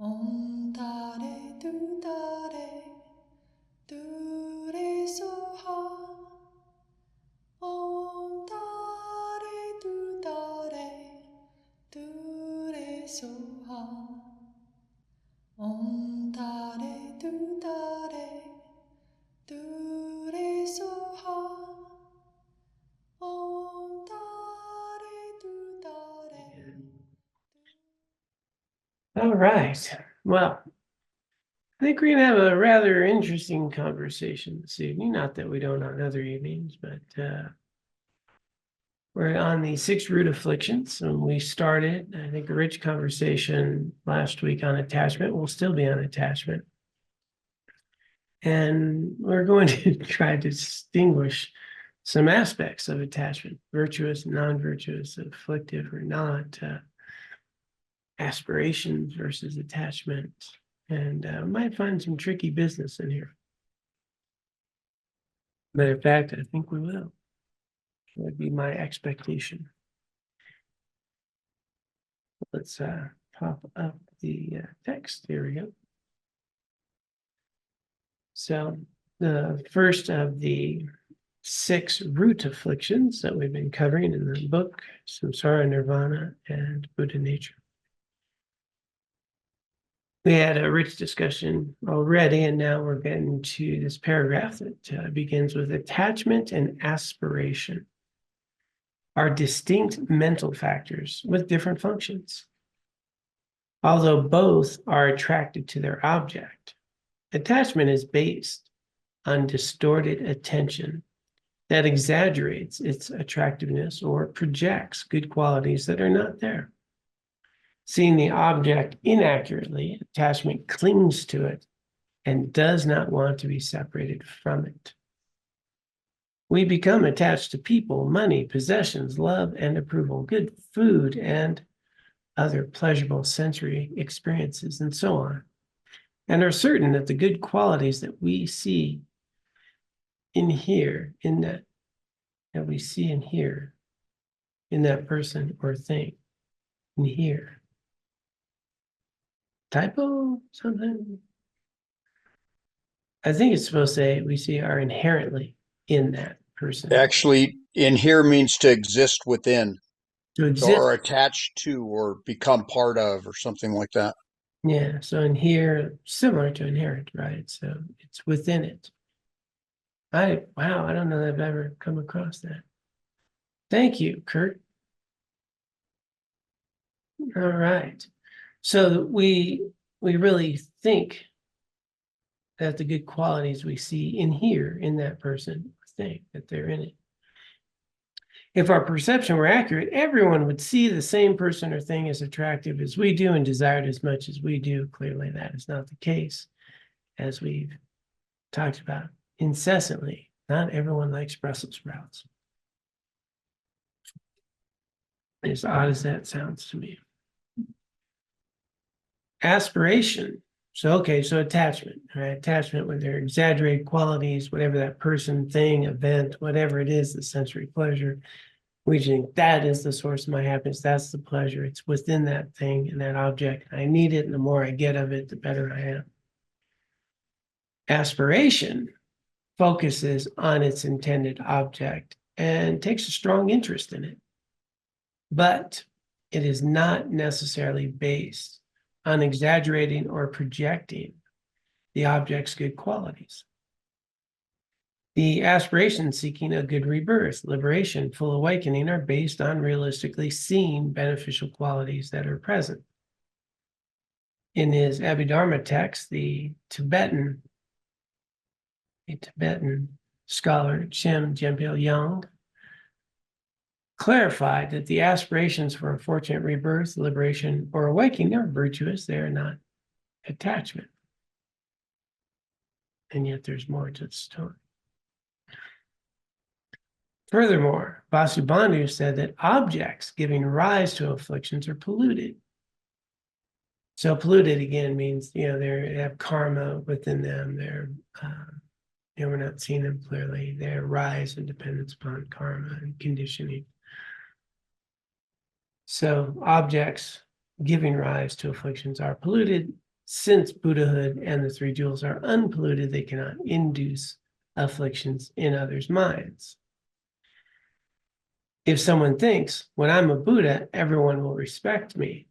Om Tare Tu Tare Tu Re Soha. Om Tare Tu Tare Tu Re Soha. Om Tare Tu Tare Tu Re Soha. Om Tare Tu Tare. All right. Well, I think we're going to have a rather interesting conversation this evening. Not that we don't on other evenings, but we're on the 6 root afflictions. And we started, I think, a rich conversation last week on attachment. We'll still be on attachment. And we're going to try to distinguish some aspects of attachment, virtuous, non-virtuous, afflictive or not, aspirations versus attachment. And might find some tricky business in here. Matter of fact, I think we will. That would be my expectation. Let's pop up the text. Here we go. So the first of the 6 root afflictions that we've been covering in the book, Samsara, Nirvana, and Buddha nature. We had a rich discussion already, and now we're getting to this paragraph that begins with attachment and aspiration are distinct mental factors with different functions. Although both are attracted to their object, attachment is based on distorted attention that exaggerates its attractiveness or projects good qualities that are not there. Seeing the object inaccurately, attachment clings to it and does not want to be separated from it. We become attached to people, money, possessions, love, and approval, good food, and other pleasurable sensory experiences, and so on, and are certain that the good qualities that we see in here, that we see and hear in that person or thing, in here. Typo, something? I think it's supposed to say we see are inherently in that person. Actually, in here means to exist within, To exist. or attached to, or become part of, or something like that. Yeah, so in here, similar to inherent, right? So it's within it. Wow, I don't know that I've ever come across that. Thank you, Kurt. All right. So we really think that the good qualities we see in here, in that person, think that they're in it. If our perception were accurate, everyone would see the same person or thing as attractive as we do and desired as much as we do. Clearly, that is not the case, as we've talked about incessantly. Not everyone likes Brussels sprouts. As odd as that sounds to me. Aspiration. So attachment, right? Attachment with their exaggerated qualities, whatever that person, thing, event, whatever it is, the sensory pleasure. We think that is the source of my happiness. That's the pleasure. It's within that thing and that object. I need it, and the more I get of it, the better I am. Aspiration focuses on its intended object and takes a strong interest in it. But it is not necessarily based on exaggerating or projecting the object's good qualities. The aspirations seeking a good rebirth, liberation, full awakening are based on realistically seeing beneficial qualities that are present. In his Abhidharma text, the Tibetan scholar Chim Jempil Yang clarified that the aspirations for a fortunate rebirth, liberation, or awakening are virtuous. They are not attachment. And yet there's more to the story. Furthermore, Vasubandhu said that objects giving rise to afflictions are polluted. So polluted again means, they have karma within them. They're, we're not seeing them clearly. They arise in dependence upon karma and conditioning. So objects giving rise to afflictions are polluted, since Buddhahood and the three jewels are unpolluted, they cannot induce afflictions in others' minds. If someone thinks, when I'm a Buddha, everyone will respect me,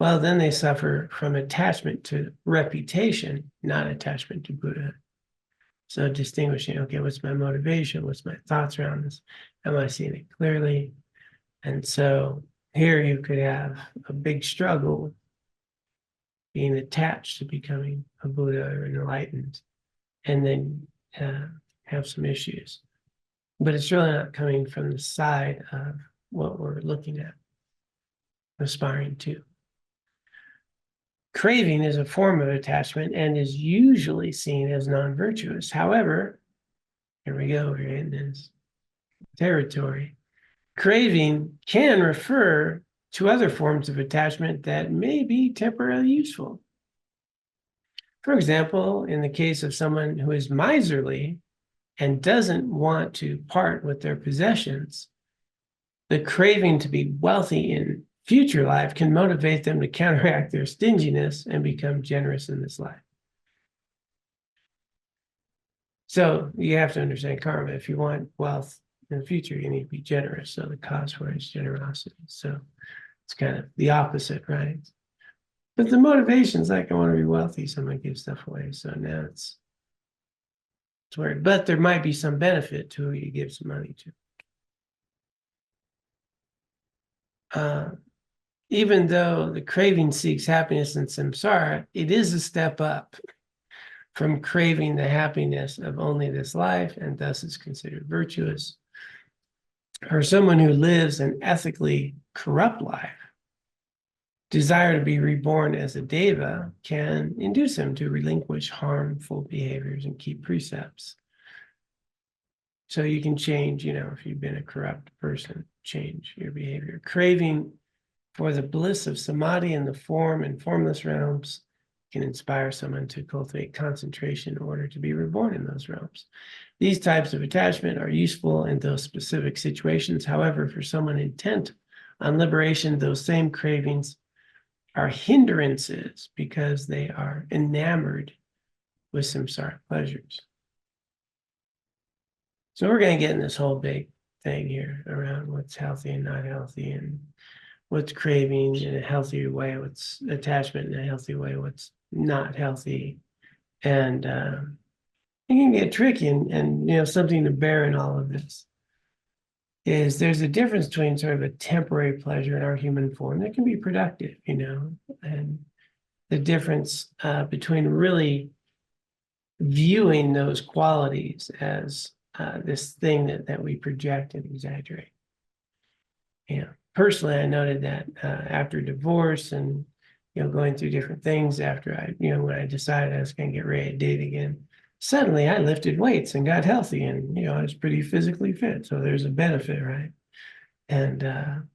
well, then they suffer from attachment to reputation, not attachment to Buddha. So distinguishing, okay, what's my motivation? What's my thoughts around this? Am I seeing it clearly? And so here you could have a big struggle being attached to becoming a Buddha or enlightened, and then have some issues. But it's really not coming from the side of what we're looking at, aspiring to. Craving is a form of attachment and is usually seen as non-virtuous. However, here we go, we're in this territory. Craving can refer to other forms of attachment that may be temporarily useful. For example, in the case of someone who is miserly and doesn't want to part with their possessions, the craving to be wealthy in future life can motivate them to counteract their stinginess and become generous in this life. So you have to understand karma. If you want wealth in the future, you need to be generous. So the cost for it is generosity. So it's kind of the opposite, right? But the motivation is like, I want to be wealthy, so I'm going to give stuff away. So now it's weird. But there might be some benefit to who you give some money to. Even though the craving seeks happiness in samsara, it is a step up from craving the happiness of only this life, and thus is considered virtuous. For someone who lives an ethically corrupt life, desire to be reborn as a deva can induce him to relinquish harmful behaviors and keep precepts. So you can change, if you've been a corrupt person, change your behavior. Craving for the bliss of samadhi in the form and formless realms can inspire someone to cultivate concentration in order to be reborn in those realms. These types of attachment are useful in those specific situations. However, for someone intent on liberation, those same cravings are hindrances because they are enamored with samsara pleasures. So we're going to get in this whole big thing here around what's healthy and not healthy, and what's craving in a healthy way, what's attachment in a healthy way, what's not healthy. And it can get tricky, and something to bear in all of this is there's a difference between sort of a temporary pleasure in our human form that can be productive, and the difference between really viewing those qualities as this thing that we project and exaggerate. Personally, I noted that after divorce and going through different things after when I decided I was going to get ready to date again, suddenly I lifted weights and got healthy, and I was pretty physically fit. So there's a benefit, right? And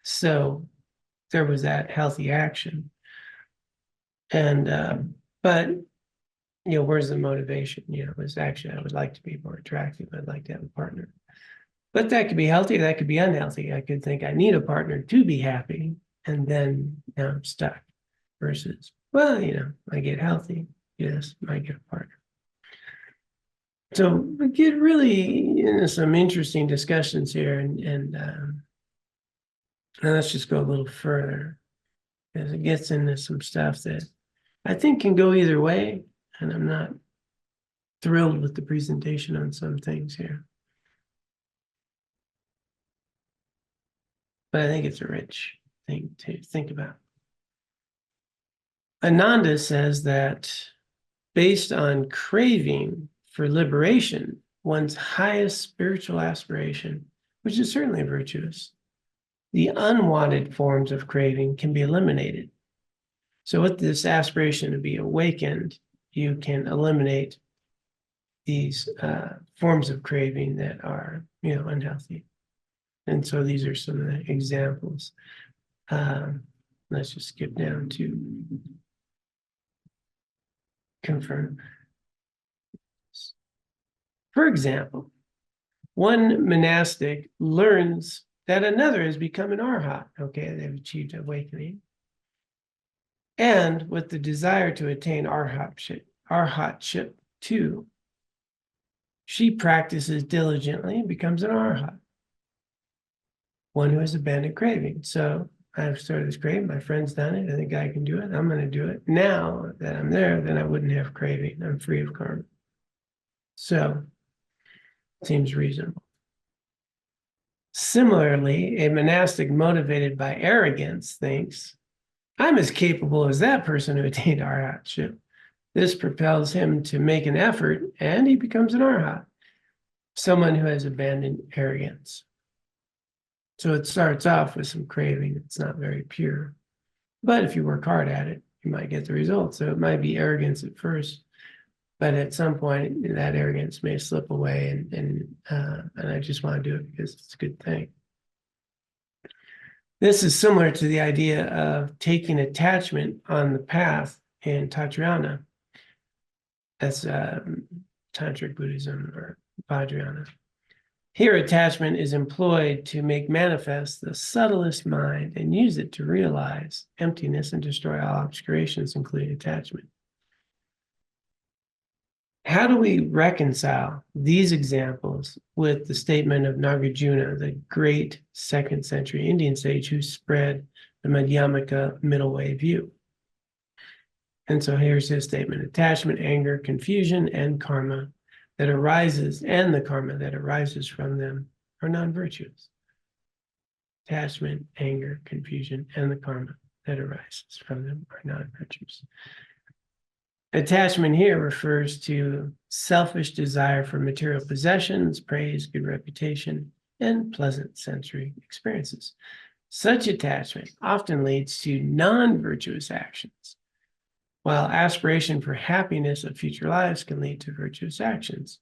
so there was that healthy action. And but where's the motivation? It was actually I would like to be more attractive. I'd like to have a partner. But that could be healthy, that could be unhealthy. I could think I need a partner to be happy, and then now I'm stuck. Versus, well, I get healthy, yes, I get a partner. So we get really into some interesting discussions here, and let's just go a little further, because it gets into some stuff that I think can go either way, and I'm not thrilled with the presentation on some things here. But I think it's a rich thing to think about. Ananda says that based on craving for liberation, one's highest spiritual aspiration, which is certainly virtuous, the unwanted forms of craving can be eliminated. So with this aspiration to be awakened, you can eliminate these forms of craving that are, unhealthy. And so these are some of the examples. Let's just skip down to confirm. For example, one monastic learns that another has become an arhat. Okay, they've achieved awakening. and with the desire to attain arhatship too. She practices diligently and becomes an arhat, one who has abandoned craving. So I've started this craving. My friend's done it. I think I can do it. I'm going to do it. Now that I'm there, then I wouldn't have craving. I'm free of karma. So seems reasonable. Similarly, a monastic motivated by arrogance thinks, I'm as capable as that person who attained arhatship. This propels him to make an effort, and he becomes an arhat, someone who has abandoned arrogance. So it starts off with some craving. It's not very pure. But if you work hard at it, you might get the results. So it might be arrogance at first, but at some point that arrogance may slip away, and I just want to do it because it's a good thing. This is similar to the idea of taking attachment on the path in Tajrana. That's Tantric Buddhism or Vajrayana. Here, attachment is employed to make manifest the subtlest mind and use it to realize emptiness and destroy all obscurations, including attachment. How do we reconcile these examples with the statement of Nagarjuna, the great 2nd century Indian sage who spread the Madhyamaka middle way view? And so here's his statement: attachment, anger, confusion, and karma that arises, and the karma that arises from them are non-virtuous. Attachment, anger, confusion, and the karma that arises from them are non-virtuous. Attachment here refers to selfish desire for material possessions, praise, good reputation, and pleasant sensory experiences. Such attachment often leads to non-virtuous actions, while aspiration for happiness of future lives can lead to virtuous actions.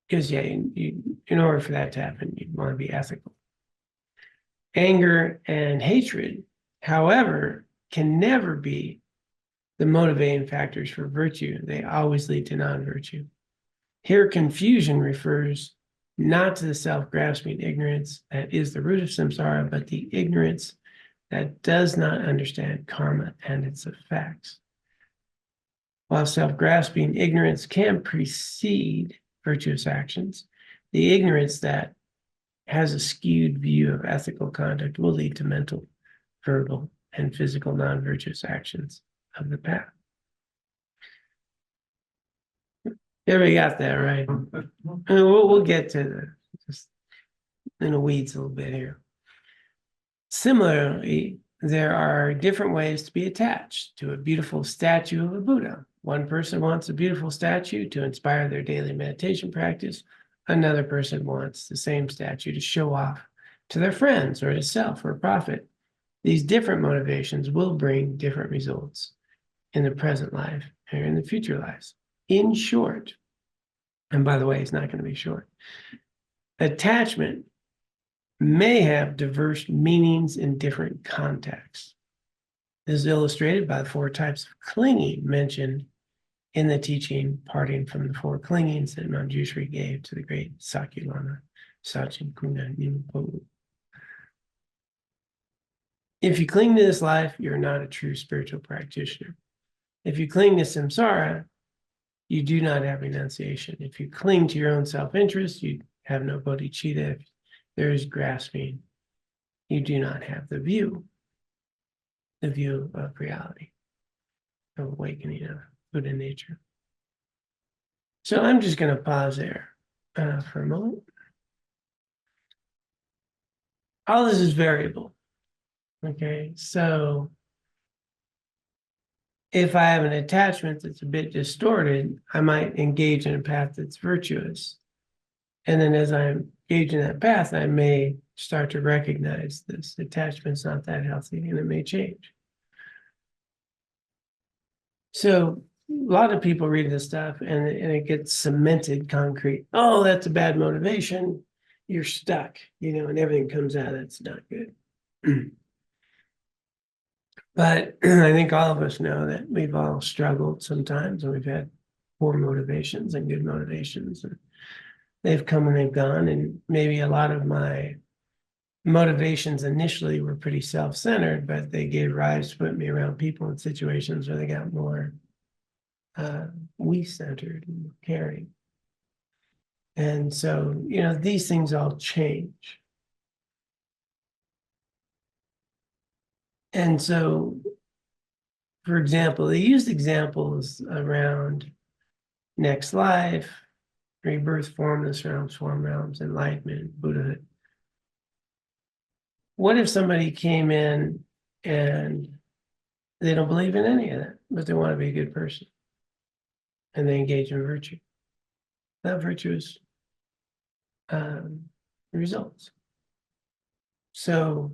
Because, yeah, in order for that to happen, you'd want to be ethical. Anger and hatred, however, can never be the motivating factors for virtue. They always lead to non-virtue. Here, confusion refers not to the self-grasping ignorance that is the root of samsara, but the ignorance that does not understand karma and its effects. While self-grasping ignorance can precede virtuous actions, the ignorance that has a skewed view of ethical conduct will lead to mental, verbal, and physical non-virtuous actions of the path. Everybody got that, right? We'll get to just in the weeds a little bit here. Similarly, there are different ways to be attached to a beautiful statue of a Buddha. One person wants a beautiful statue to inspire their daily meditation practice. Another person wants the same statue to show off to their friends or to sell for a profit. These different motivations will bring different results in the present life and in the future lives. In short, and by the way, it's not going to be short, attachment may have diverse meanings in different contexts. This is illustrated by the 4 types of clinging mentioned in the teaching parting from the 4 clingings that Manjushri gave to the great Sakyalama Sachin Kuna Nimpo. If you cling to this life, you're not a true spiritual practitioner. If you cling to samsara, you do not have renunciation. If you cling to your own self-interest, you have no bodhicitta. If there is grasping, you do not have the view of reality, of awakening of Buddha nature. So I'm just going to pause there for a moment. All this is variable. Okay, so if I have an attachment that's a bit distorted, I might engage in a path that's virtuous. And then as I engage in that path, I may start to recognize this attachment's not that healthy and it may change. So a lot of people read this stuff and it gets cemented concrete. Oh, that's a bad motivation. You're stuck, and everything comes out. That's not good. But I think all of us know that we've all struggled sometimes, and we've had poor motivations and good motivations, and they've come and they've gone. And maybe a lot of my motivations initially were pretty self-centered, but they gave rise to putting me around people in situations where they got more we-centered and caring. And so, these things all change. And so, for example, they used examples around next life, rebirth, formless realms, form realms, enlightenment, Buddhahood. What if somebody came in and they don't believe in any of that, but they want to be a good person and they engage in virtue? That virtuous results. So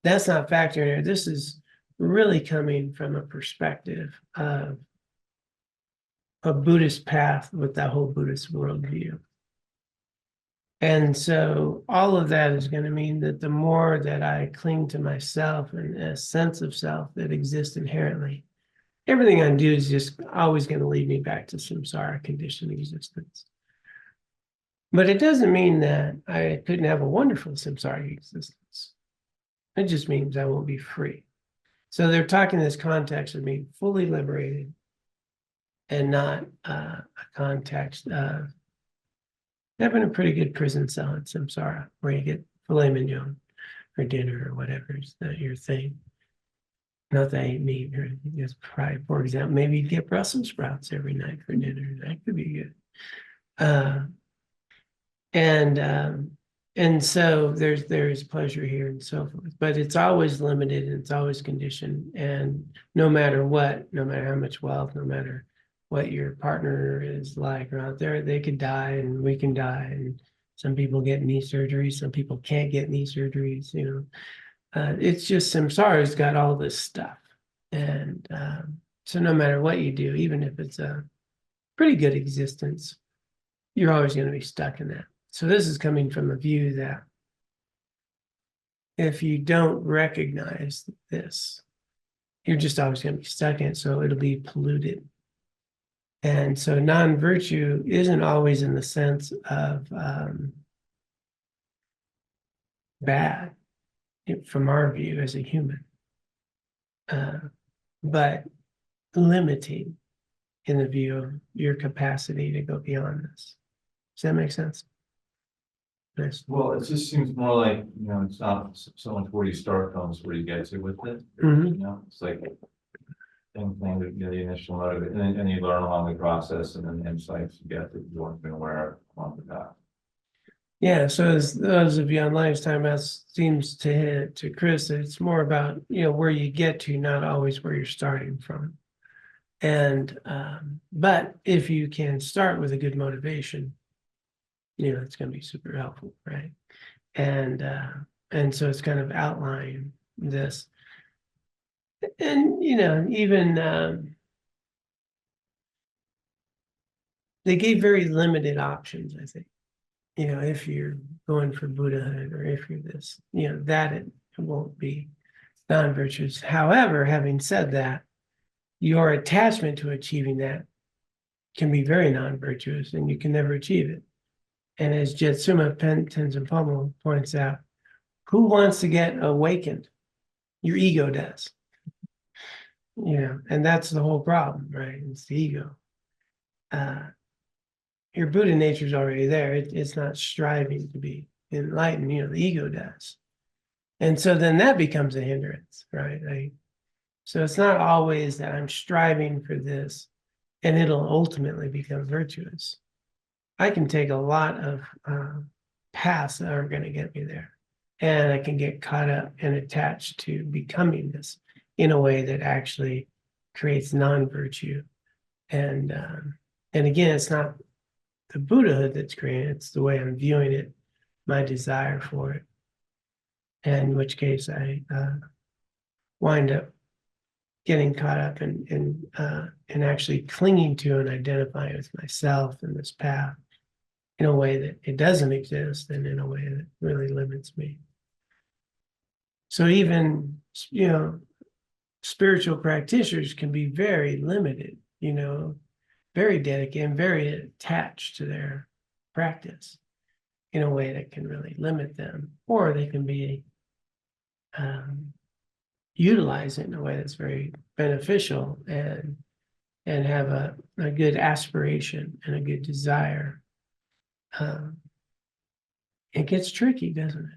that's not factoring here. This is really coming from a perspective of a Buddhist path with that whole Buddhist worldview. And so all of that is going to mean that the more that I cling to myself and a sense of self that exists inherently, everything I do is just always going to lead me back to samsara, conditioned existence. But it doesn't mean that I couldn't have a wonderful samsara existence. It just means I won't be free. So they're talking in this context of being fully liberated and not a context of having a pretty good prison cell in samsara where you get filet mignon for dinner or whatever is your thing. Not that I eat meat or just fried, for example. Maybe you'd get Brussels sprouts every night for dinner. That could be good. And so there's pleasure here and so forth, but it's always limited and it's always conditioned. And no matter what, no matter how much wealth, no matter what your partner is like or out there, they could die and we can die. And some people get knee surgery, some people can't get knee surgeries, it's just samsara's got all this stuff. And so no matter what you do, even if it's a pretty good existence, you're always going to be stuck in that. So this is coming from a view that if you don't recognize this, you're just always going to be stuck in it. So it'll be polluted. And so non-virtue isn't always in the sense of bad from our view as a human, but limiting in the view of your capacity to go beyond this. Does that make sense? Nice. Well, it just seems more like, it's not so much where you start from, it's where you get to with it. It's like same thing with the initial motive, and then you learn along the process, and then the insights you get that you weren't been aware of along the path. Yeah, so as those of you online talking about seems to hit to Chris, it's more about where you get to, not always where you're starting from. And but if you can start with a good motivation, it's going to be super helpful, right? And so it's kind of outlining this, and even they gave very limited options, I think. If you're going for Buddhahood or if you're this, that it won't be non-virtuous. However, having said that, your attachment to achieving that can be very non-virtuous and you can never achieve it. And as Jetsuma Tenzin Pomo points out, who wants to get awakened? Your ego does. And that's the whole problem, right? It's the ego. Your Buddha nature is already there. It's not striving to be enlightened, the ego does. And so then that becomes a hindrance, right? So it's not always that I'm striving for this and it'll ultimately become virtuous. I can take a lot of paths that aren't going to get me there. And I can get caught up and attached to becoming this in a way that actually creates non-virtue. And again, it's not the Buddhahood that's created, it's the way I'm viewing it, my desire for it. And in which case I wind up getting caught up and actually clinging to and identifying with myself in this path in a way that it doesn't exist and in a way that really limits me. So even, spiritual practitioners can be very limited, very dedicated and very attached to their practice. in a way that can really limit them, or they can be utilized in a way that's very beneficial and have a good aspiration and a good desire. It gets tricky, doesn't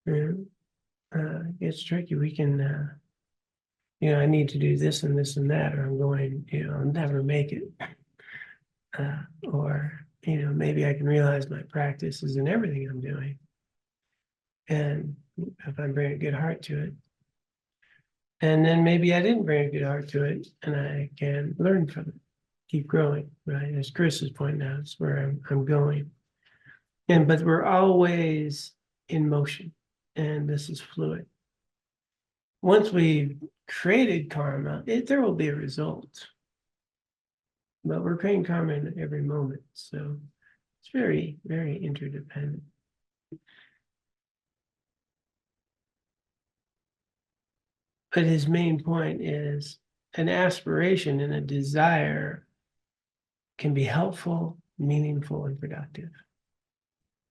it? It gets tricky. We can, I need to do this and this and that, or I'm going, I'll never make it. Or, maybe I can realize my practice is in everything I'm doing. And if I bring a good heart to it. And then maybe I didn't bring a good heart to it, and I can learn from it, keep growing, right? As Chris is pointing out, it's where I'm going. But we're always in motion, and this is fluid. Once we've created karma, there will be a result. But we're creating karma in every moment, so it's very, very interdependent. But his main point is an aspiration and a desire can be helpful, meaningful, and productive,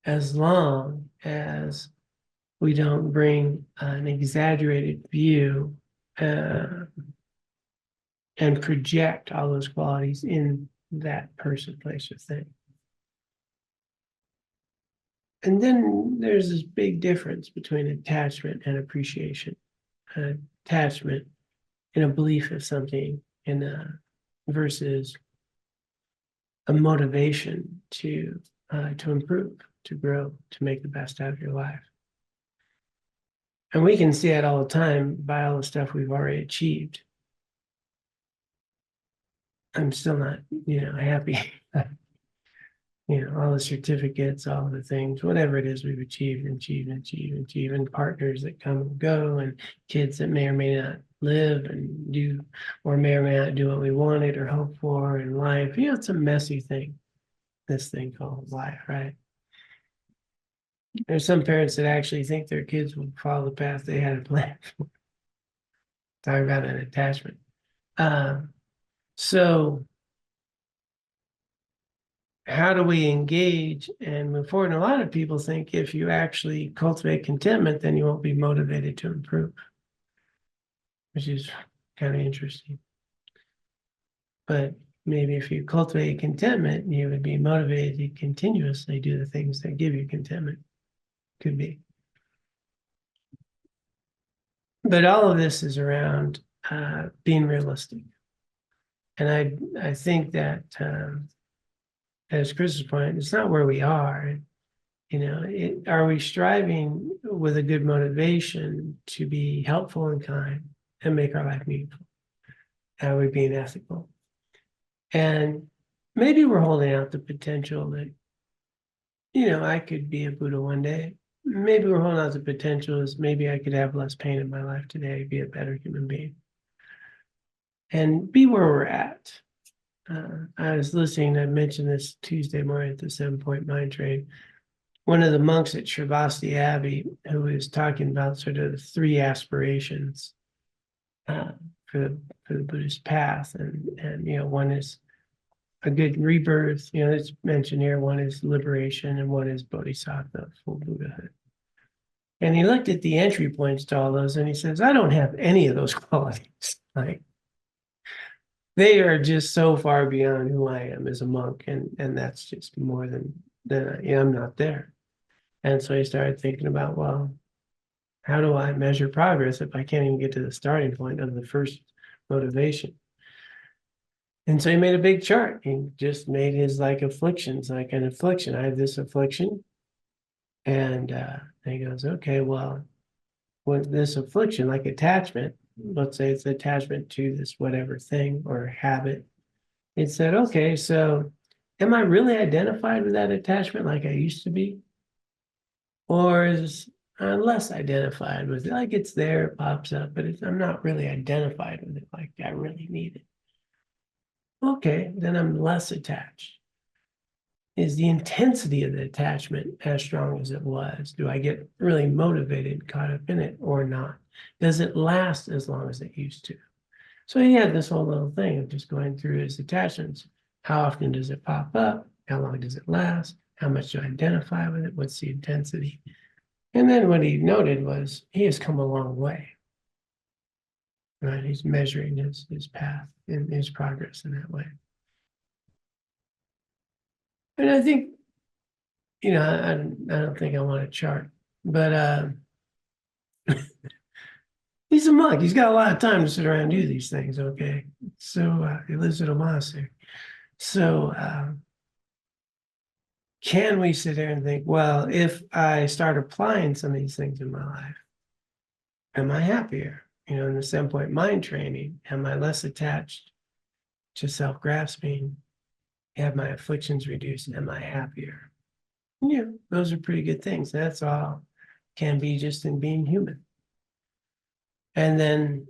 as long as we don't bring an exaggerated view and project all those qualities in that person, place, or thing. And then there's this big difference between attachment and appreciation. Attachment in a belief of something versus a motivation to improve, to grow, to make the best out of your life. And we can see it all the time by all the stuff we've already achieved. I'm still not, happy. All the certificates, all the things, whatever it is we've achieved, and partners that come and go, and kids that may or may not live and do, or may or may not do what we wanted or hoped for in life. It's a messy thing, this thing called life, right? There's some parents that actually think their kids will follow the path they had planned for. Talking about an attachment. So how do we engage and move forward? And a lot of people think if you actually cultivate contentment, then you won't be motivated to improve, which is kind of interesting. But maybe if you cultivate contentment, you would be motivated to continuously do the things that give you contentment. Could be. But all of this is around being realistic. And I think that as Chris's point, it's not where we are. Are we striving with a good motivation to be helpful and kind and make our life meaningful? Are we being ethical? And maybe we're holding out the potential that, I could be a Buddha one day. Maybe we're holding out the potential as maybe I could have less pain in my life today, be a better human being, and be where we're at. I was listening, I mentioned this Tuesday morning at the 7-Point Mind Train. One of the monks at Sravasti Abbey, who was talking about sort of 3 aspirations for the Buddhist path. And one is a good rebirth, it's mentioned here. One is liberation, and one is bodhisattva, full Buddhahood. And he looked at the entry points to all those, and he says, I don't have any of those qualities. Like, they are just so far beyond who I am as a monk, and that's just more than I'm not there. And so he started thinking about, well, how do I measure progress if I can't even get to the starting point of the first motivation? And so he made a big chart. He just made his afflictions, like an affliction. I have this affliction. And he goes, okay, well, with this affliction, like attachment, let's say it's attachment to this whatever thing or habit. It said, okay, so am I really identified with that attachment like I used to be? Or is I less identified with it? Like it's there, it pops up, but I'm not really identified with it like I really need it. Okay, then I'm less attached. Is the intensity of the attachment as strong as it was? Do I get really motivated, caught up in it, or not? Does it last as long as it used to? So he had this whole little thing of just going through his attachments. How often does it pop up? How long does it last? How much do I identify with it? What's the intensity? And then what he noted was he has come a long way. Right? He's measuring his path and his progress in that way. And I think, I don't think I want a chart, but he's a monk. He's got a lot of time to sit around and do these things, okay? So he lives in a monastery. So can we sit there and think, well, if I start applying some of these things in my life, am I happier? In the 7-point mind training, am I less attached to self-grasping? Have my afflictions reduced? Am I happier? Yeah, those are pretty good things. That's all can be just in being human. And then,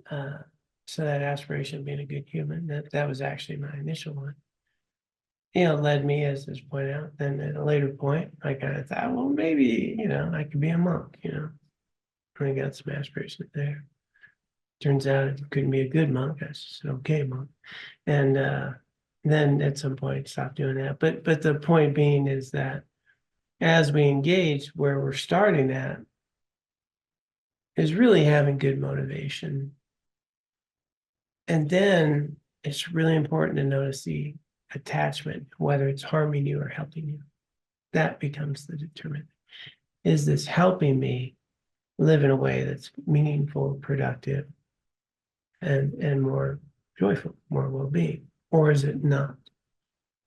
so that aspiration of being a good human, that was actually my initial one. Led me, as is pointed out. Then at a later point, I kind of thought, well, maybe, I could be a monk, I got some aspirations there. Turns out it couldn't be a good monk. I just said, okay, monk. And then at some point, stopped doing that. But the point being is that as we engage, where we're starting at is really having good motivation. And then it's really important to notice the attachment, whether it's harming you or helping you. That becomes the determinant. Is this helping me live in a way that's meaningful, productive, and more joyful, more well-being, or is it not?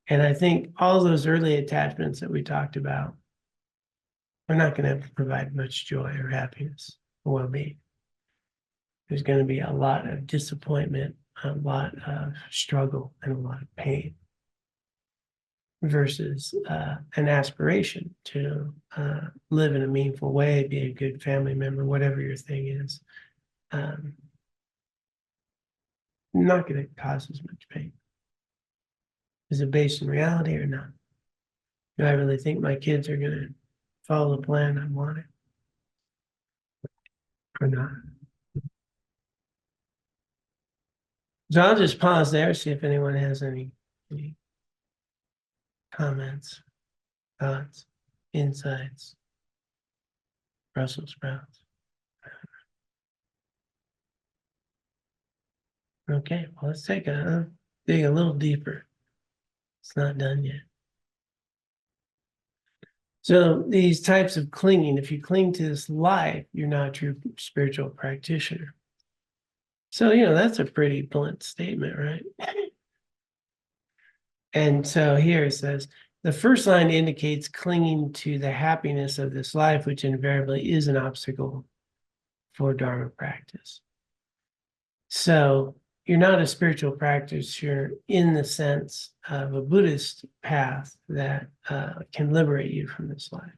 And I think all those early attachments that we talked about are not going to provide much joy or happiness or well-being. There's going to be a lot of disappointment, a lot of struggle, and a lot of pain, versus an aspiration to live in a meaningful way, be a good family member, whatever your thing is. Not going to cause as much pain. Is it based in reality or not? Do I really think my kids are going to follow the plan I wanted or not? So I'll just pause there, see if anyone has any comments, thoughts, insights, Brussels sprouts. Okay, well, let's dig a little deeper. It's not done yet. So these types of clinging, if you cling to this life, you're not a true spiritual practitioner. So, that's a pretty blunt statement, right? And so here it says, the first line indicates clinging to the happiness of this life, which invariably is an obstacle for Dharma practice. So you're not a spiritual practitioner in the sense of a Buddhist path that can liberate you from this life.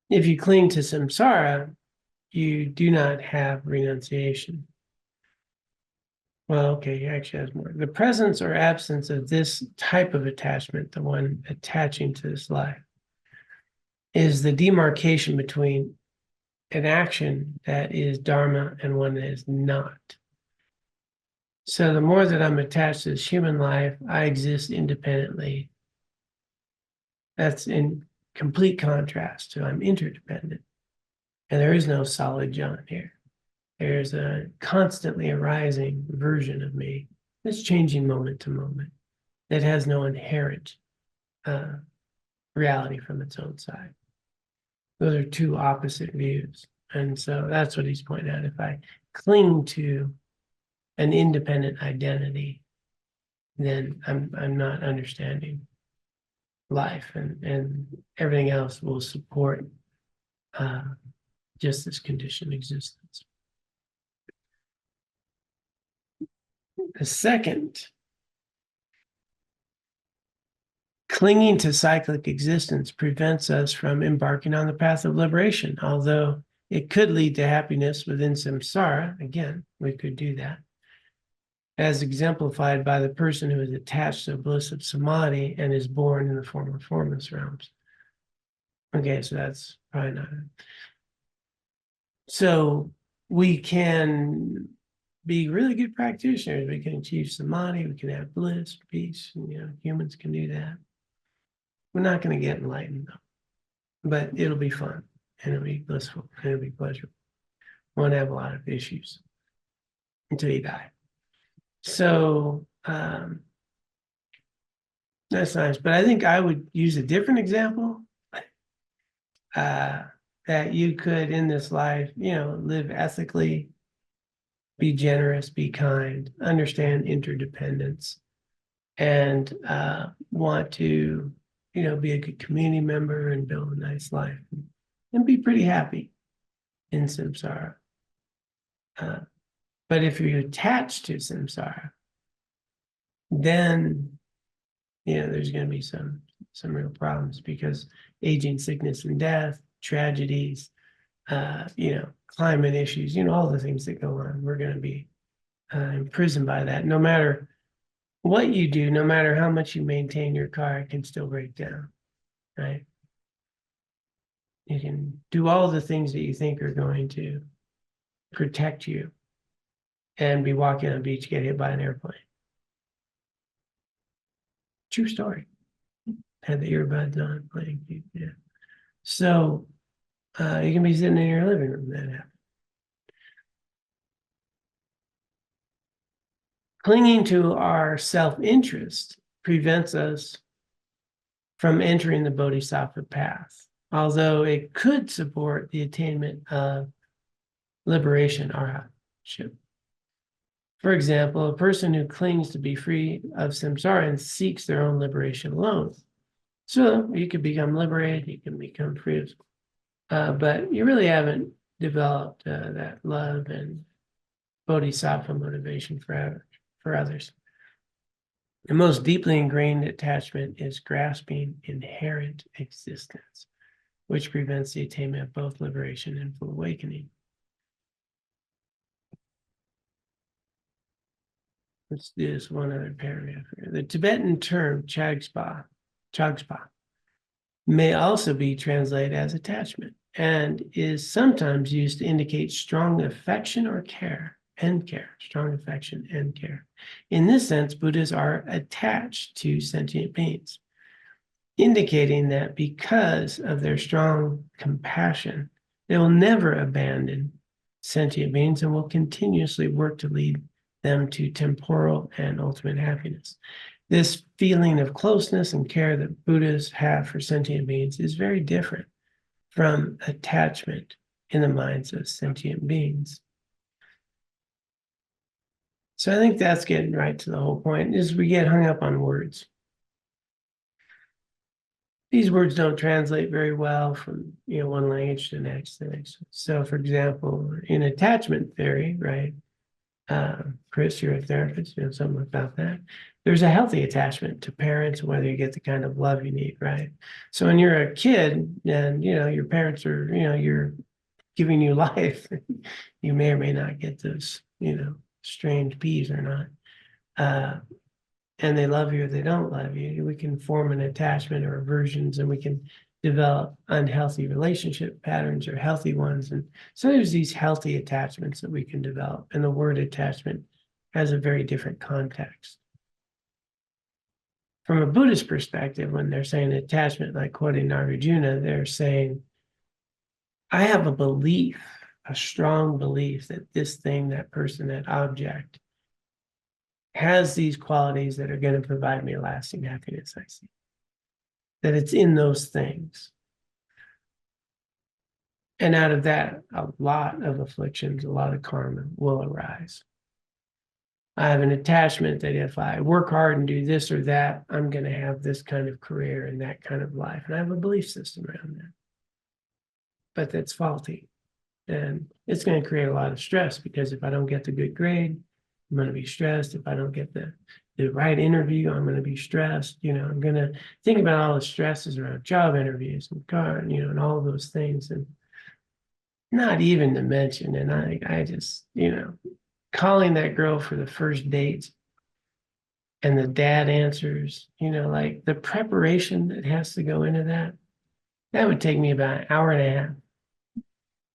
If you cling to samsara, you do not have renunciation. Well, okay, he actually has more. The presence or absence of this type of attachment, the one attaching to this life, is the demarcation between an action that is Dharma and one that is not. So the more that I'm attached to this human life, I exist independently. That's in complete contrast to I'm interdependent. And there is no solid John here. There's a constantly arising version of me that's changing moment to moment, that has no inherent reality from its own side. Those are two opposite views. And so that's what he's pointing out. If I cling to an independent identity, then I'm not understanding life, and everything else will support just this conditioned existence. The second, clinging to cyclic existence prevents us from embarking on the path of liberation, although it could lead to happiness within samsara. Again, we could do that, as exemplified by the person who is attached to the bliss of samadhi and is born in the former formless realms. Okay, so that's probably not it. So we can be really good practitioners. We can achieve samadhi, we can have bliss, peace, and, humans can do that. We're not going to get enlightened, though. But it'll be fun, and it'll be blissful, and it'll be pleasurable. Won't have a lot of issues until you die. So that's nice. But I think I would use a different example. That you could in this life, live ethically, be generous, be kind, understand interdependence, and want to, be a good community member and build a nice life and be pretty happy in samsara. But if you're attached to samsara, then, there's going to be some real problems, because aging, sickness, and death, tragedies, climate issues, all the things that go on, we're going to be imprisoned by that. No matter what you do, no matter how much you maintain your car, it can still break down, right? You can do all the things that you think are going to protect you and be walking on a beach, get hit by an airplane. True story. Had the earbuds on playing. Yeah. So you can be sitting in your living room, that happens. Clinging to our self-interest prevents us from entering the bodhisattva path, although it could support the attainment of liberation, arhatship. For example, a person who clings to be free of samsara and seeks their own liberation alone. So you could become liberated, you can become free of, but you really haven't developed that love and bodhisattva motivation for others. The most deeply ingrained attachment is grasping inherent existence, which prevents the attainment of both liberation and full awakening. Let's do this one other paragraph here. The Tibetan term chagspa may also be translated as attachment and is sometimes used to indicate strong affection or care, strong affection and care. In this sense, Buddhas are attached to sentient beings, indicating that because of their strong compassion, they will never abandon sentient beings and will continuously work to lead them to temporal and ultimate happiness. This feeling of closeness and care that Buddhas have for sentient beings is very different from attachment in the minds of sentient beings. So I think that's getting right to the whole point, is we get hung up on words. These words don't translate very well from one language to the next. So for example, in attachment theory, right? Chris, you're a therapist, something about that. There's a healthy attachment to parents, whether you get the kind of love you need, right? So when you're a kid and, your parents are, you're giving you life, you may or may not get those, strange peas or not. And they love you or they don't love you. We can form an attachment or aversions, and we can develop unhealthy relationship patterns or healthy ones. And so there's these healthy attachments that we can develop. And the word attachment has a very different context. From a Buddhist perspective, when they're saying attachment, like quoting Nagarjuna, they're saying, I have a belief, a strong belief that this thing, that person, that object has these qualities that are going to provide me lasting happiness, I see. That it's in those things. And out of that, a lot of afflictions, a lot of karma will arise. I have an attachment that if I work hard and do this or that, I'm going to have this kind of career and that kind of life. And I have a belief system around that. But that's faulty. And it's going to create a lot of stress, because if I don't get the good grade, I'm going to be stressed. If I don't get the right interview, I'm going to be stressed. I'm going to think about all the stresses around job interviews and car, and all those things. And not even to mention, and I just, calling that girl for the first date and the dad answers, like the preparation that has to go into that would take me about an hour and a half.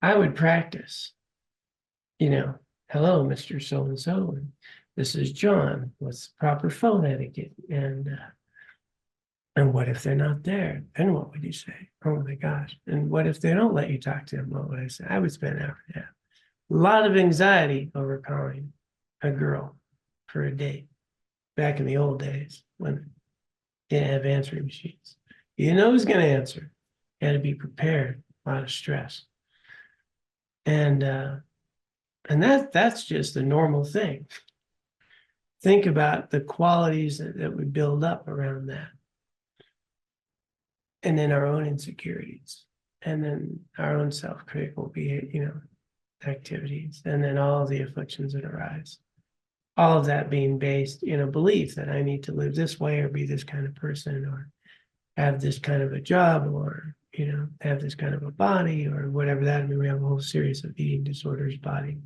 I would practice, hello, Mr. So-and-so, and this is John. What's proper phone etiquette? And And what if they're not there? Then what would you say? Oh my gosh. And what if they don't let you talk to them? What would I say? I would spend a lot of anxiety over calling a girl for a date back in the old days when they didn't have answering machines. You didn't know who's going to answer. You had to be prepared, a lot of stress. And that's just a normal thing. Think about the qualities that we build up around that. And then our own insecurities, and then our own self-critical behavior, activities, and then all the afflictions that arise. All of that being based in a belief that I need to live this way or be this kind of person or have this kind of a job or, have this kind of a body or whatever that. I mean, we have a whole series of eating disorders, body,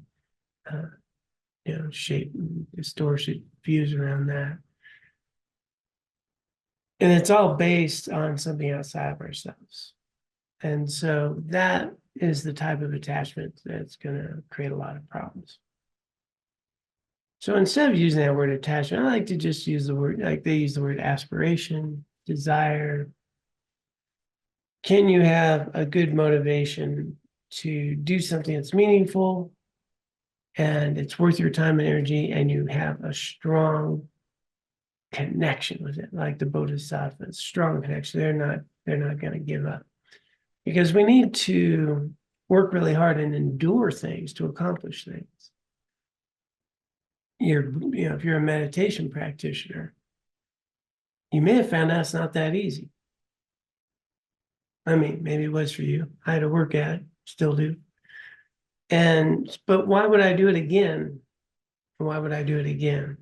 shape, distorted views around that. And it's all based on something outside of ourselves. And so that is the type of attachment that's going to create a lot of problems. So instead of using that word attachment, I like to just use the word, like they use the word aspiration, desire. Can you have a good motivation to do something that's meaningful and it's worth your time and energy, and you have a strong connection with it, like the Bodhisattvas, strong connection. They're not going to give up, because we need to work really hard and endure things to accomplish things. If you're a meditation practitioner, you may have found out it's not that easy. I mean, maybe it was for you. I had to work at it, still do. But why would I do it again? Why would I do it again?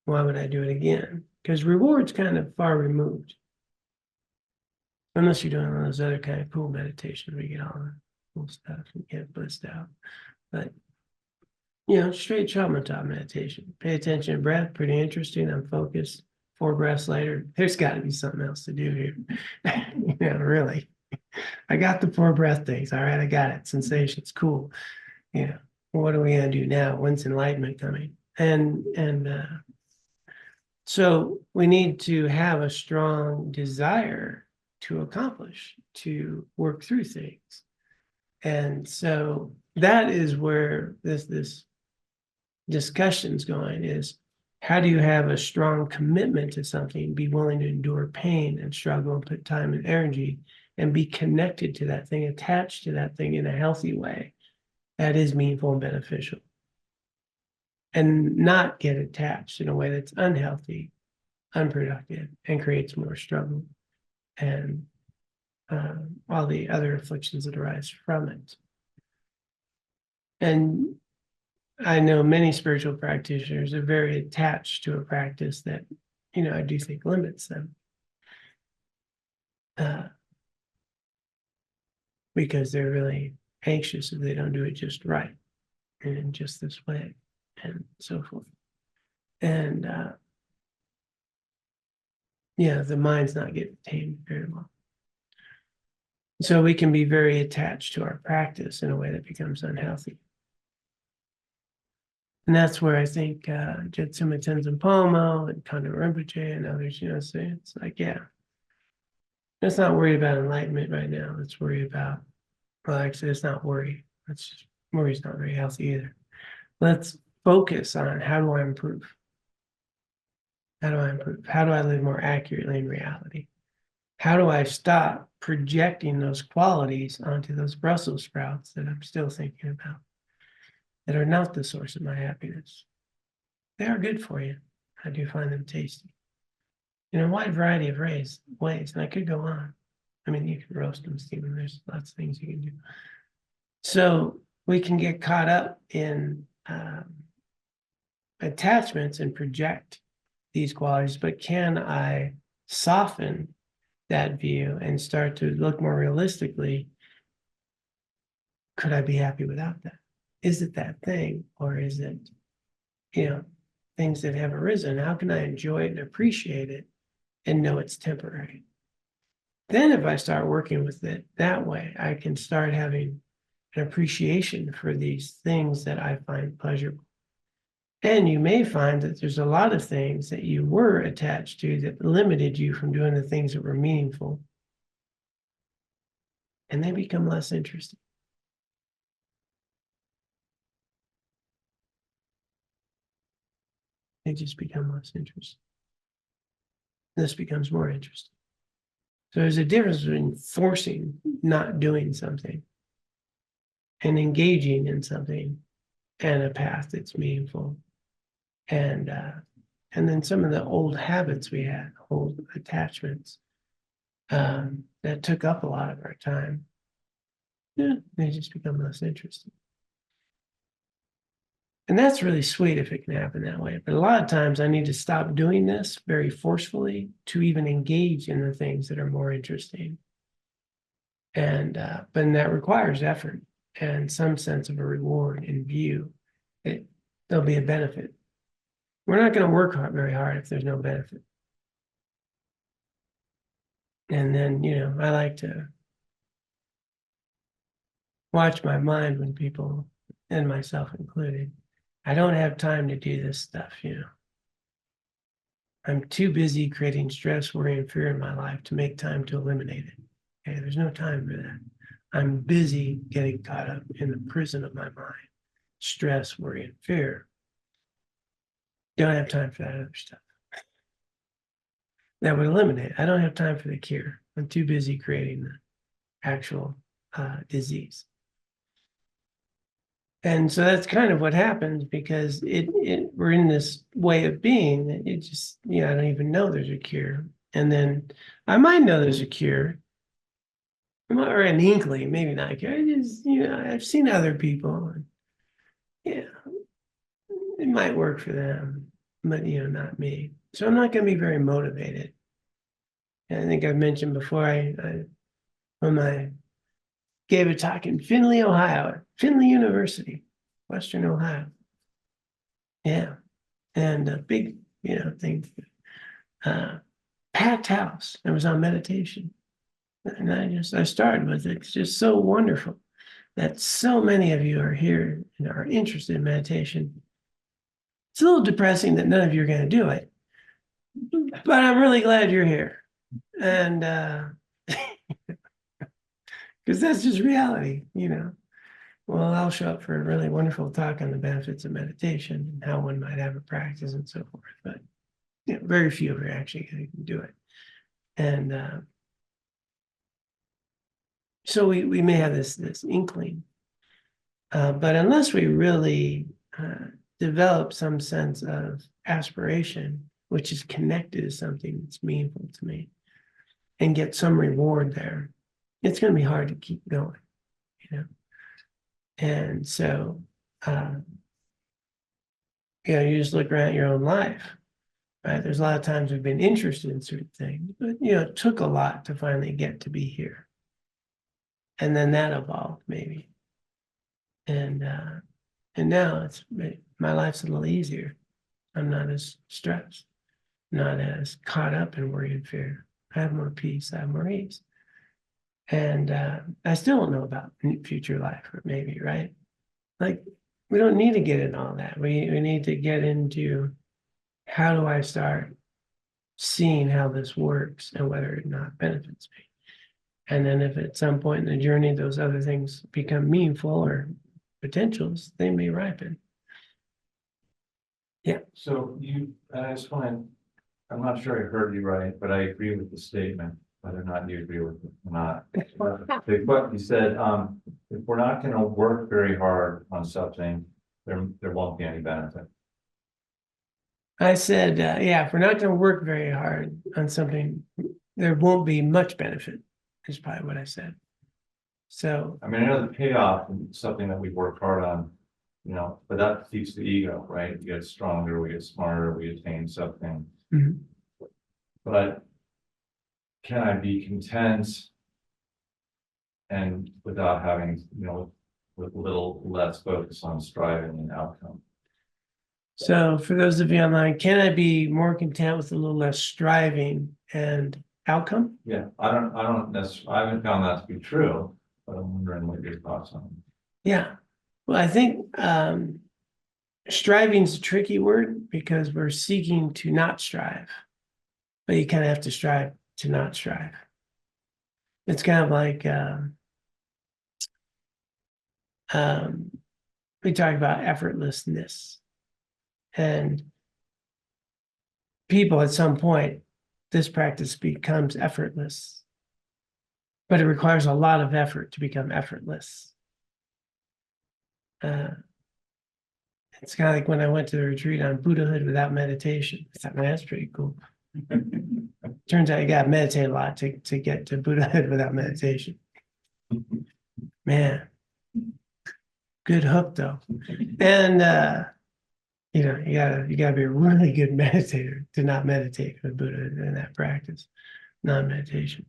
Why would I do it again? Because reward's kind of far removed. Unless you're doing one of those other kind of cool meditations where you get all the cool stuff and get blissed out. But, straight shamatha meditation. Pay attention to breath, pretty interesting. I'm focused. 4 breaths later, there's got to be something else to do here. Really. I got the 4 breath things. All right, I got it. Sensations, cool. What are we going to do now? When's enlightenment coming? So we need to have a strong desire to accomplish, to work through things. And so that is where this discussion's going, is how do you have a strong commitment to something, be willing to endure pain and struggle and put time and energy and be connected to that thing, attached to that thing in a healthy way that is meaningful and beneficial, and not get attached in a way that's unhealthy, unproductive, and creates more struggle and all the other afflictions that arise from it. And I know many spiritual practitioners are very attached to a practice that, I do think limits them. Because they're really anxious if they don't do it just right and in just this way and so forth. And the mind's not getting tamed very well. So we can be very attached to our practice in a way that becomes unhealthy. And that's where I think Jetsuma Tenzin Palmo and Kondo Rinpoche and others, say it's like, let's not worry about enlightenment right now. Let's worry about, well, actually, let's not worry. Worry's not very healthy either. Let's focus on, how do I improve? How do I improve? How do I live more accurately in reality? How do I stop projecting those qualities onto those Brussels sprouts that I'm still thinking about, that are not the source of my happiness? They are good for you. I do find them tasty in a wide variety of ways. And I could go on. I mean, you can roast them, steam them. There's lots of things you can do. So we can get caught up in attachments and project these qualities, but can I soften that view and start to look more realistically? Could I be happy without that? Is it that thing, or is it, things that have arisen? How can I enjoy it and appreciate it and know it's temporary? Then if I start working with it that way, I can start having an appreciation for these things that I find pleasurable. And you may find that there's a lot of things that you were attached to that limited you from doing the things that were meaningful. And they become less interesting. They just become less interesting. This becomes more interesting. So there's a difference between forcing not doing something and engaging in something and a path that's meaningful. And then some of the old habits we had, old attachments, that took up a lot of our time. Yeah, they just become less interesting. And that's really sweet if it can happen that way. But a lot of times I need to stop doing this very forcefully to even engage in the things that are more interesting. And but that requires effort and some sense of a reward in view. There'll be a benefit. We're not going to work very hard if there's no benefit. And then, I like to watch my mind when people, and myself included, I don't have time to do this stuff, I'm too busy creating stress, worry, and fear in my life to make time to eliminate it. Okay, there's no time for that. I'm busy getting caught up in the prison of my mind. Stress, worry, and fear. Don't have time for that other stuff. That would eliminate. I don't have time for the cure. I'm too busy creating the actual disease. And so that's kind of what happens because we're in this way of being that it just, I don't even know there's a cure. And then I might know there's a cure, or an inkling, maybe not a cure. I just, I've seen other people, and it might work for them, but not me. So I'm not going to be very motivated. And I think I've mentioned before, when I gave a talk in Findlay, Ohio, at Findlay University, Western Ohio. Yeah. And a big, thing, packed house. I was on meditation. And I started with it. It's just so wonderful that so many of you are here and are interested in meditation. It's a little depressing that none of you are going to do it, but I'm really glad you're here. And because that's just reality, Well, I'll show up for a really wonderful talk on the benefits of meditation and how one might have a practice and so forth. But very few are actually going to do it. And so we may have this inkling, but unless we really develop some sense of aspiration, which is connected to something that's meaningful to me, and get some reward there, it's going to be hard to keep going, And so, you just look around your own life, right? There's a lot of times we've been interested in certain things, but, it took a lot to finally get to be here. And then that evolved maybe. And now my life's a little easier. I'm not as stressed, not as caught up in worry and fear. I have more peace, I have more ease. And I still don't know about future life, or maybe, right? Like, we don't need to get into all that. We need to get into how do I start seeing how this works and whether or not benefits me. And then if at some point in the journey, those other things become meaningful or potentials, they may ripen. Yeah. So I just want I'm not sure I heard you right, but I agree with the statement, whether or not you agree with it or not. But you said, if we're not going to work very hard on something, there won't be any benefit. I said, if we're not going to work very hard on something, there won't be much benefit, is probably what I said. So, I mean, I know the payoff is something that we work hard on, but that feeds the ego, right? We get stronger, we get smarter, we attain something. mhm. But can I be content and without having, with a little less focus on striving and outcome? So for those of you online, can I be more content with a little less striving and outcome? Yeah, I haven't found that to be true, but I'm wondering what your thoughts on it. Yeah. Well, I think striving is a tricky word because we're seeking to not strive, but you kind of have to strive to not strive. It's kind of like we talk about effortlessness, and people at some point, this practice becomes effortless, but it requires a lot of effort to become effortless. It's kind of like when I went to the retreat on Buddhahood without meditation. I thought, man, that's pretty cool. Turns out you got to meditate a lot to get to Buddhahood without meditation. Man, good hook though. And you know, you gotta be a really good meditator to not meditate with Buddha in that practice, non-meditation.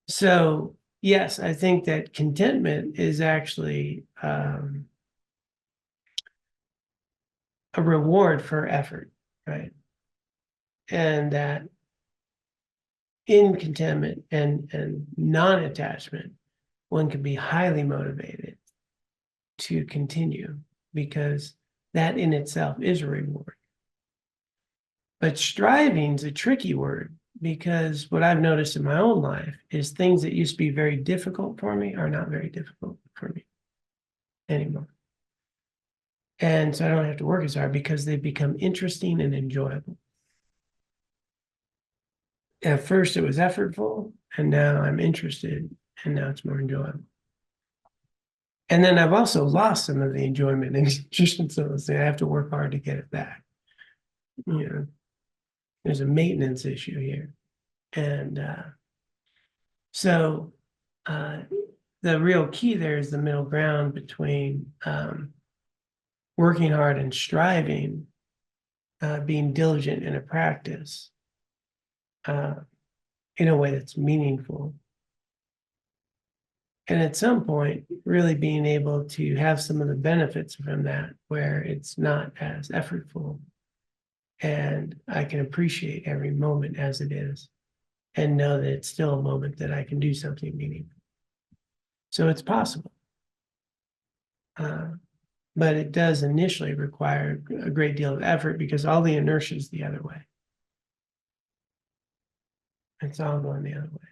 So yes, I think that contentment is actually a reward for effort, right? And that in contentment and non-attachment, one can be highly motivated to continue, because that in itself is a reward. But striving is a tricky word, because what I've noticed in my own life is things that used to be very difficult for me are not very difficult for me anymore. And so I don't have to work as hard because they've become interesting and enjoyable. At first it was effortful, and now I'm interested, and now it's more enjoyable. And then I've also lost some of the enjoyment and interest in some of those things. I have to work hard to get it back. You know, there's a maintenance issue here. And so the real key there is the middle ground between working hard and striving, being diligent in a practice in a way that's meaningful. And at some point, really being able to have some of the benefits from that, where it's not as effortful, and I can appreciate every moment as it is, and know that it's still a moment that I can do something meaningful. So it's possible. But it does initially require a great deal of effort, because all the inertia is the other way. It's all going the other way.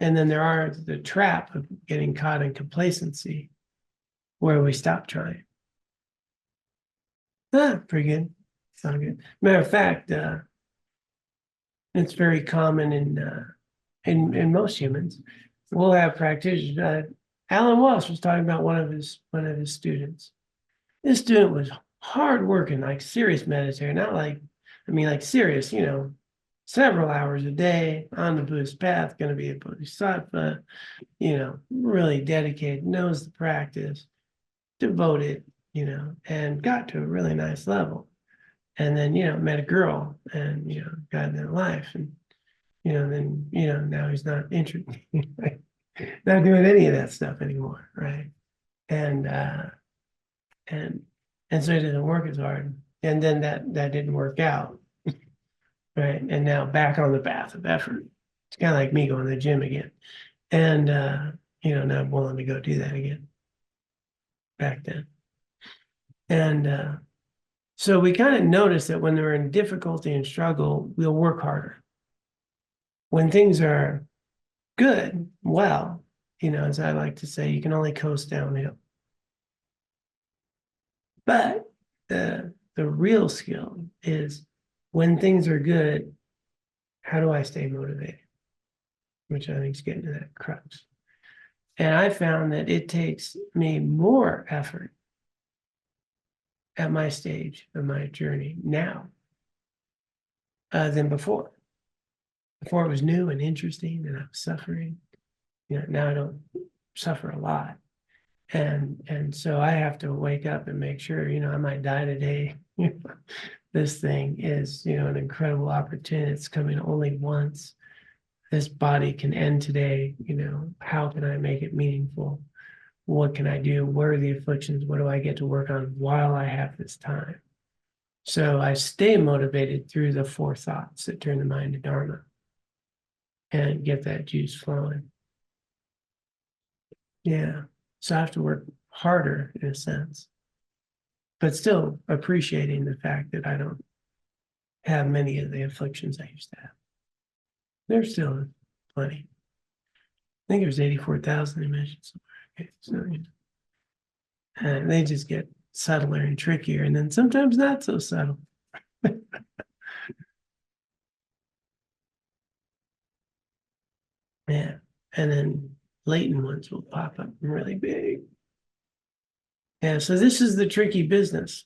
And then there are the trap of getting caught in complacency, where we stop trying. Pretty good. Sound good. Matter of fact, it's very common in most humans. We'll have practitioners. Alan Walsh was talking about one of his students. This student was hardworking, like serious meditator, not like, I mean, like serious, you know, several hours a day on the Buddhist path, going to be a bodhisattva, you know, really dedicated, knows the practice, devoted, you know, and got to a really nice level. And then, you know, met a girl and, you know, got in their life. And, you know, then, you know, now he's not interested, not doing any of that stuff anymore, right? And so it didn't work as hard. And then that didn't work out. Right. And now back on the path of effort. It's kind of like me going to the gym again. And, you know, now I'm willing to go do that again back then. And so we kind of notice that when we're in difficulty and struggle, we'll work harder. When things are good, well, you know, as I like to say, you can only coast downhill. But the real skill is, when things are good, how do I stay motivated? Which I think is getting to that crux. And I found that it takes me more effort at my stage of my journey now than before. Before it was new and interesting and I was suffering. You know, now I don't suffer a lot. And so I have to wake up and make sure, you know, I might die today. This thing is, you know, an incredible opportunity. It's coming only once. This body can end today. You know, how can I make it meaningful? What can I do? Where are the afflictions? What do I get to work on while I have this time? So I stay motivated through the four thoughts that turn the mind to Dharma and get that juice flowing. Yeah. So I have to work harder in a sense, but still appreciating the fact that I don't have many of the afflictions I used to have. There's still plenty. I think there's 84,000 they mentioned somewhere. Okay, so, you know, and they just get subtler and trickier, and then sometimes not so subtle. Yeah, and then latent ones will pop up really big. Yeah, so this is the tricky business,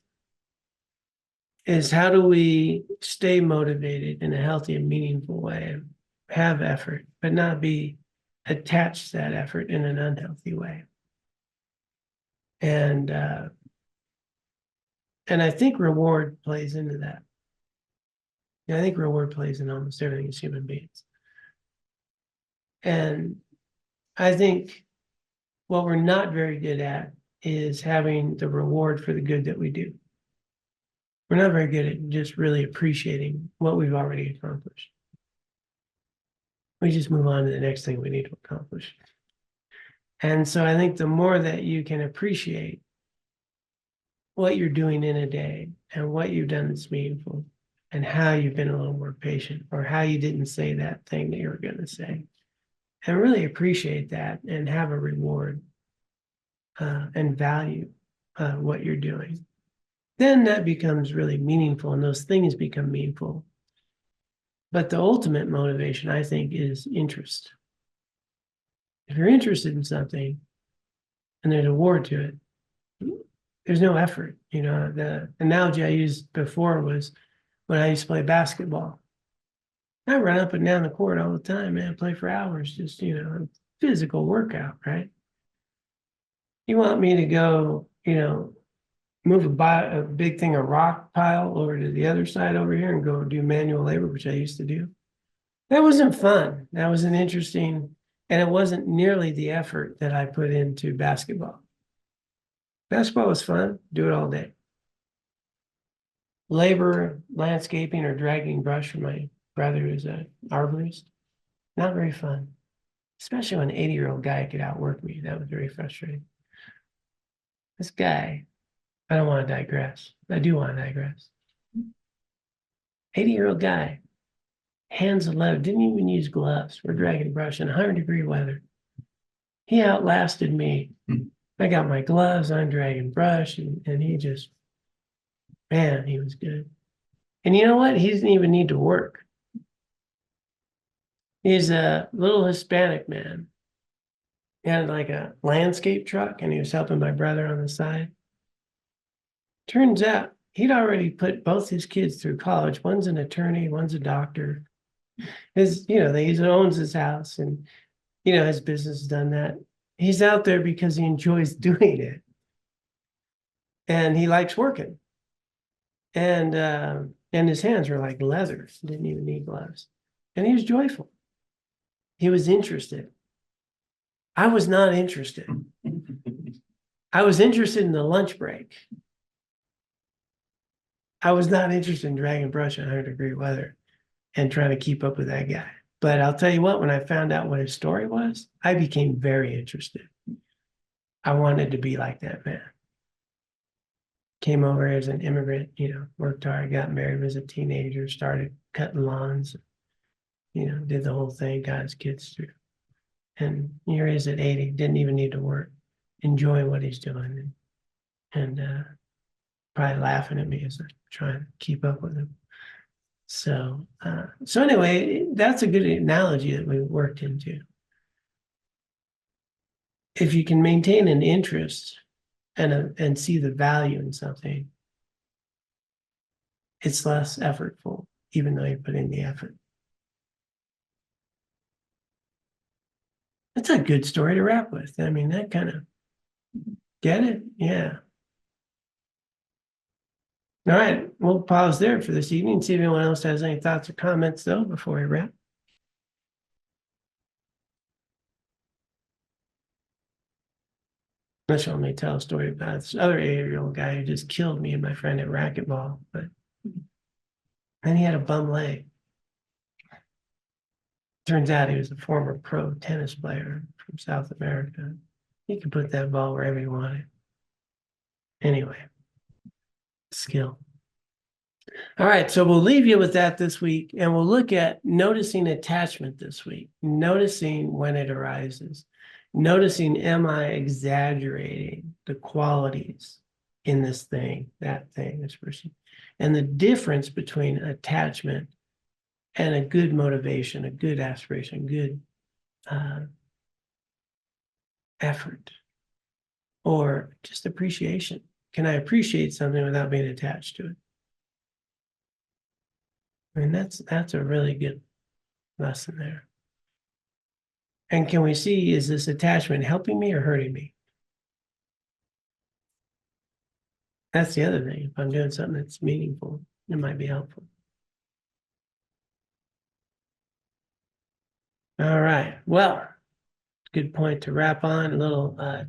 is how do we stay motivated in a healthy and meaningful way, have effort, but not be attached to that effort in an unhealthy way. And I think reward plays into that. Yeah, I think reward plays in almost everything as human beings. And I think what we're not very good at is having the reward for the good that we do. We're not very good at just really appreciating what we've already accomplished. We just move on to the next thing we need to accomplish. And so I think the more that you can appreciate what you're doing in a day and what you've done that's meaningful and how you've been a little more patient or how you didn't say that thing that you were going to say, and really appreciate that and have a reward and value what you're doing, then that becomes really meaningful and those things become meaningful. But the ultimate motivation, I think, is interest. If you're interested in something and there's a reward to it, there's no effort. You know, the analogy I used before was when I used to play basketball. I run up and down the court all the time, man, play for hours, just, you know, physical workout, right? You want me to go, you know, move a big thing of rock pile over to the other side over here and go do manual labor, which I used to do. That wasn't fun. That wasn't interesting. And it wasn't nearly the effort that I put into basketball. Basketball was fun, do it all day. Labor, landscaping, or dragging brush for my brother who's an arborist, not very fun. Especially when an 80-year-old guy could outwork me. That was very frustrating. This guy, I don't want to digress. I do want to digress. 80-year-old guy, hands 11, didn't even use gloves. We're dragging brush in 100-degree weather. He outlasted me. I got my gloves, I'm dragging brush, and he just, man, he was good. And you know what? He didn't even need to work. He's a little Hispanic man. He had like a landscape truck, and he was helping my brother on the side. Turns out he'd already put both his kids through college. One's an attorney, one's a doctor. He owns his house, and you know his business has done that. He's out there because he enjoys doing it, and he likes working. And his hands were like leather; didn't even need gloves, and he was joyful. He was interested. I was not interested. I was interested in the lunch break. I was not interested in dragging brush in 100-degree weather and trying to keep up with that guy. But I'll tell you what, when I found out what his story was, I became very interested. I wanted to be like that man. Came over as an immigrant, you know, worked hard, got married as a teenager, started cutting lawns, you know, did the whole thing, got his kids through. And here he is at 80, didn't even need to work, enjoying what he's doing, and probably laughing at me as I try to keep up with him. So anyway, that's a good analogy that we worked into. If you can maintain an interest and see the value in something, it's less effortful, even though you put in the effort. That's a good story to wrap with. I mean, that kind of, get it? Yeah. All right, we'll pause there for this evening and see if anyone else has any thoughts or comments, though, before we wrap. Unless you want me to tell a story about this other 80-year-old guy who just killed me and my friend at racquetball, but then he had a bum leg. Turns out he was a former pro tennis player from South America. He could put that ball wherever he wanted. Anyway, skill. All right, so we'll leave you with that this week, and we'll look at noticing attachment this week, noticing when it arises, noticing, am I exaggerating the qualities in this thing, that thing, this person, and the difference between attachment and a good motivation, a good aspiration, good effort, or just appreciation. Can I appreciate something without being attached to it? I mean, that's a really good lesson there. And can we see, is this attachment helping me or hurting me? That's the other thing. If I'm doing something that's meaningful, it might be helpful. All right. Well, good point to wrap on. A little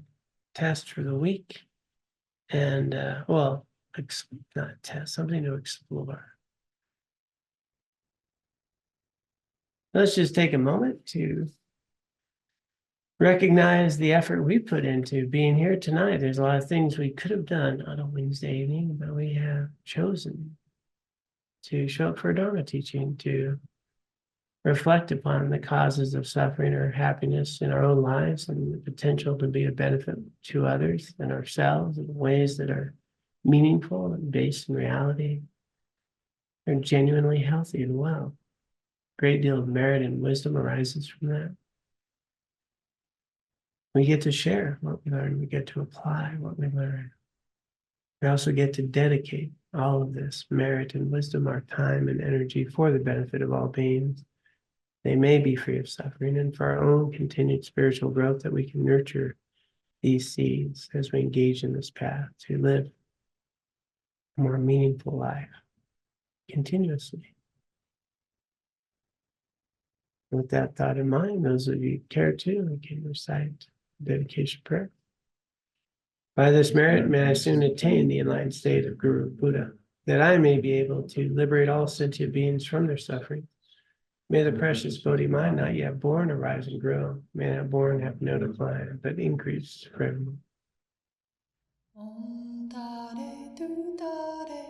test for the week. And, well, not test, something to explore. Let's just take a moment to recognize the effort we put into being here tonight. There's a lot of things we could have done on a Wednesday evening, but we have chosen to show up for a Dharma teaching, to reflect upon the causes of suffering or happiness in our own lives and the potential to be a benefit to others and ourselves in ways that are meaningful and based in reality and genuinely healthy and well. A great deal of merit and wisdom arises from that. We get to share what we learn. We get to apply what we learn. We also get to dedicate all of this merit and wisdom, our time and energy, for the benefit of all beings. They may be free of suffering, and for our own continued spiritual growth, that we can nurture these seeds as we engage in this path to live a more meaningful life continuously. With that thought in mind, those of you who care to, we can recite dedication prayer. By this merit, may I soon attain the enlightened state of Guru Buddha, that I may be able to liberate all sentient beings from their suffering. May the precious Bodhi mind not yet born arise and grow. May that born have no decline, but increase forevermore. Om Tare Tu Tare